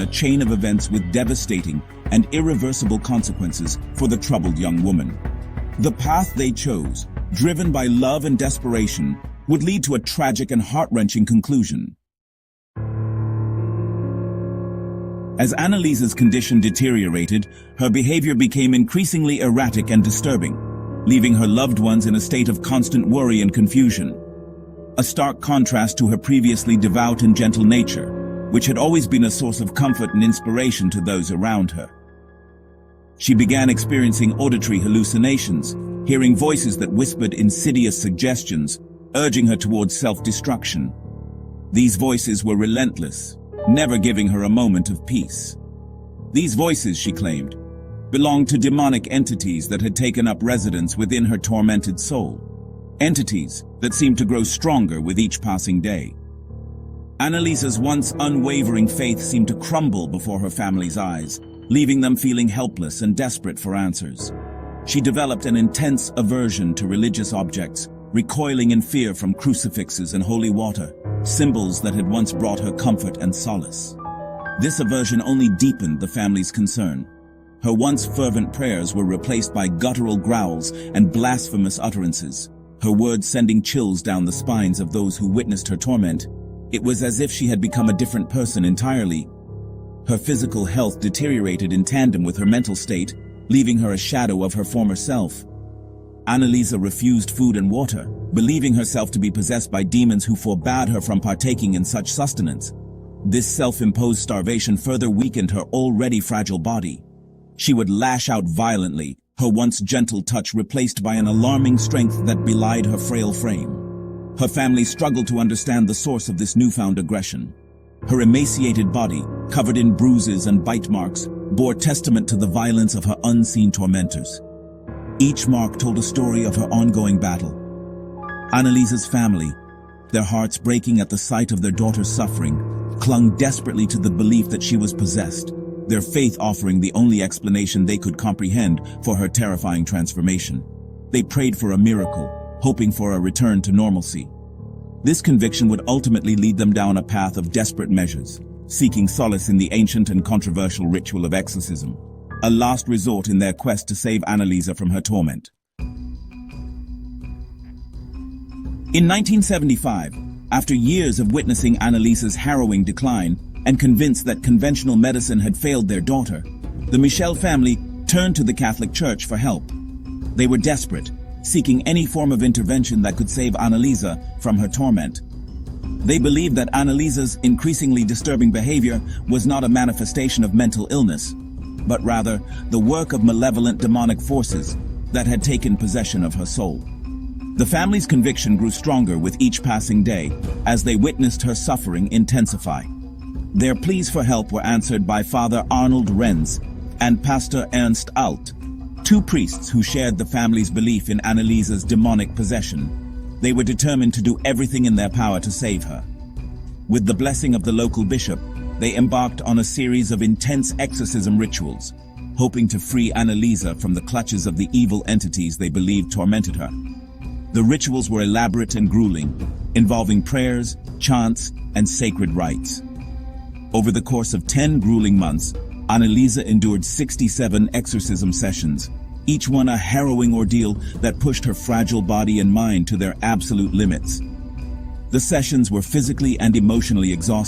a chain of events with devastating and irreversible consequences for the troubled young woman. The path they chose, driven by love and desperation, would lead to a tragic and heart-wrenching conclusion. As Annaliese's condition deteriorated, her behavior became increasingly erratic and disturbing, leaving her loved ones in a state of constant worry and confusion. A stark contrast to her previously devout and gentle nature, which had always been a source of comfort and inspiration to those around her. She began experiencing auditory hallucinations, hearing voices that whispered insidious suggestions, urging her towards self-destruction. These voices were relentless, never giving her a moment of peace. These voices, she claimed, belonged to demonic entities that had taken up residence within her tormented soul. Entities that seemed to grow stronger with each passing day. Annaliese's once unwavering faith seemed to crumble before her family's eyes, leaving them feeling helpless and desperate for answers. She developed an intense aversion to religious objects, recoiling in fear from crucifixes and holy water, symbols that had once brought her comfort and solace. This aversion only deepened the family's concern. Her once fervent prayers were replaced by guttural growls and blasphemous utterances, her words sending chills down the spines of those who witnessed her torment. It was as if she had become a different person entirely. Her physical health deteriorated in tandem with her mental state, leaving her a shadow of her former self. Annalisa refused food and water, believing herself to be possessed by demons who forbade her from partaking in such sustenance. This self-imposed starvation further weakened her already fragile body. She would lash out violently, her once gentle touch replaced by an alarming strength that belied her frail frame. Her family struggled to understand the source of this newfound aggression. Her emaciated body, covered in bruises and bite marks, bore testament to the violence of her unseen tormentors. Each mark told a story of her ongoing battle. Annaliese's family, their hearts breaking at the sight of their daughter's suffering, clung desperately to the belief that she was possessed, their faith offering the only explanation they could comprehend for her terrifying transformation. They prayed for a miracle, hoping for a return to normalcy. This conviction would ultimately lead them down a path of desperate measures, seeking solace in the ancient and controversial ritual of exorcism, a last resort in their quest to save Annalisa from her torment. In 1975, after years of witnessing Annalisa's harrowing decline and convinced that conventional medicine had failed their daughter, the Michel family turned to the Catholic Church for help. They were desperate, seeking any form of intervention that could save Annalisa from her torment. They believed that Annalisa's increasingly disturbing behavior was not a manifestation of mental illness, but rather the work of malevolent demonic forces that had taken possession of her soul. The family's conviction grew stronger with each passing day as they witnessed her suffering intensify. Their pleas for help were answered by Father Arnold Renz and Pastor Ernst Alt, two priests who shared the family's belief in Annalisa's demonic possession. They were determined to do everything in their power to save her. With the blessing of the local bishop, they embarked on a series of intense exorcism rituals, hoping to free Annalisa from the clutches of the evil entities they believed tormented her. The rituals were elaborate and grueling, involving prayers, chants, and sacred rites. Over the course of 10 grueling months, Annalisa endured 67 exorcism sessions, each one a harrowing ordeal that pushed her fragile body and mind to their absolute limits. The sessions were physically and emotionally exhausting.